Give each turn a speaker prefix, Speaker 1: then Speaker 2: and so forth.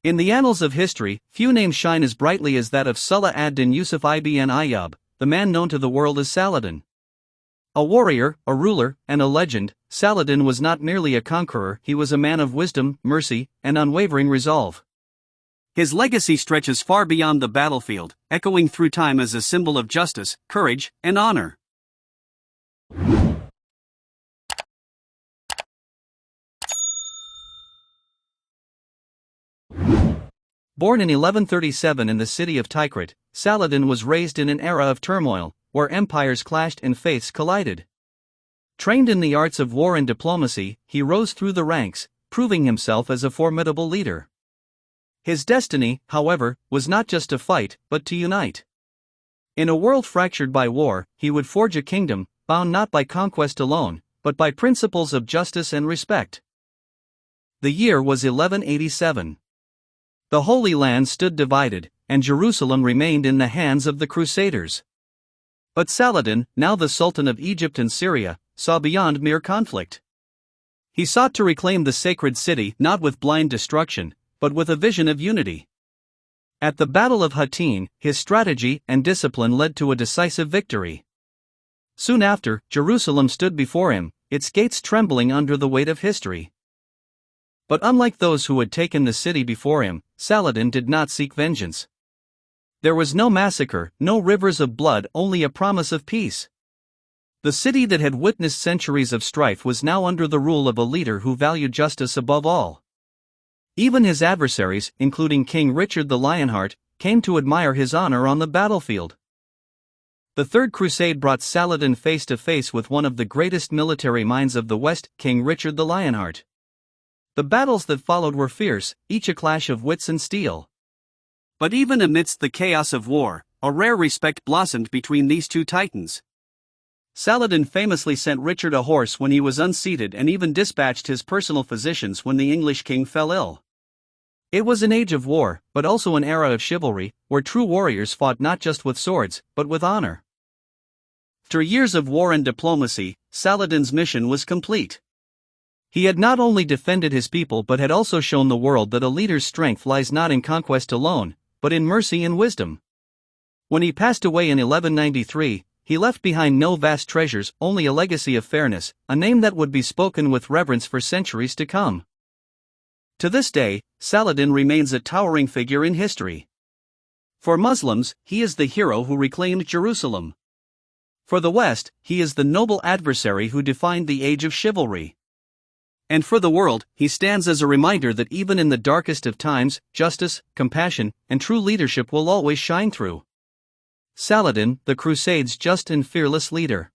Speaker 1: In the annals of history, few names shine as brightly as that of Salah ad-Din Yusuf ibn Ayyub, the man known to the world as Saladin. A warrior, a ruler, and a legend, Saladin was not merely a conqueror, he was a man of wisdom, mercy, and unwavering resolve. His legacy stretches far beyond the battlefield, echoing through time as a symbol of justice, courage, and honor. Born in 1137 in the city of Tikrit, Saladin was raised in an era of turmoil, where empires clashed and faiths collided. Trained in the arts of war and diplomacy, he rose through the ranks, proving himself as a formidable leader. His destiny, however, was not just to fight, but to unite. In a world fractured by war, he would forge a kingdom, bound not by conquest alone, but by principles of justice and respect. The year was 1187. The Holy Land stood divided, and Jerusalem remained in the hands of the Crusaders. But Saladin, now the Sultan of Egypt and Syria, saw beyond mere conflict. He sought to reclaim the sacred city not with blind destruction, but with a vision of unity. At the Battle of Hattin, his strategy and discipline led to a decisive victory. Soon after, Jerusalem stood before him, its gates trembling under the weight of history. But unlike those who had taken the city before him, Saladin did not seek vengeance. There was no massacre, no rivers of blood, only a promise of peace. The city that had witnessed centuries of strife was now under the rule of a leader who valued justice above all. Even his adversaries, including King Richard the Lionheart, came to admire his honor on the battlefield. The Third Crusade brought Saladin face to face with one of the greatest military minds of the West, King Richard the Lionheart. The battles that followed were fierce, each a clash of wits and steel. But even amidst the chaos of war, a rare respect blossomed between these two titans. Saladin famously sent Richard a horse when he was unseated and even dispatched his personal physicians when the English king fell ill. It was an age of war, but also an era of chivalry, where true warriors fought not just with swords, but with honor. After years of war and diplomacy, Saladin's mission was complete. He had not only defended his people but had also shown the world that a leader's strength lies not in conquest alone, but in mercy and wisdom. When he passed away in 1193, he left behind no vast treasures, only a legacy of fairness, a name that would be spoken with reverence for centuries to come. To this day, Saladin remains a towering figure in history. For Muslims, he is the hero who reclaimed Jerusalem. For the West, he is the noble adversary who defined the age of chivalry. And for the world, he stands as a reminder that even in the darkest of times, justice, compassion, and true leadership will always shine through. Saladin, the Crusades' just and fearless leader.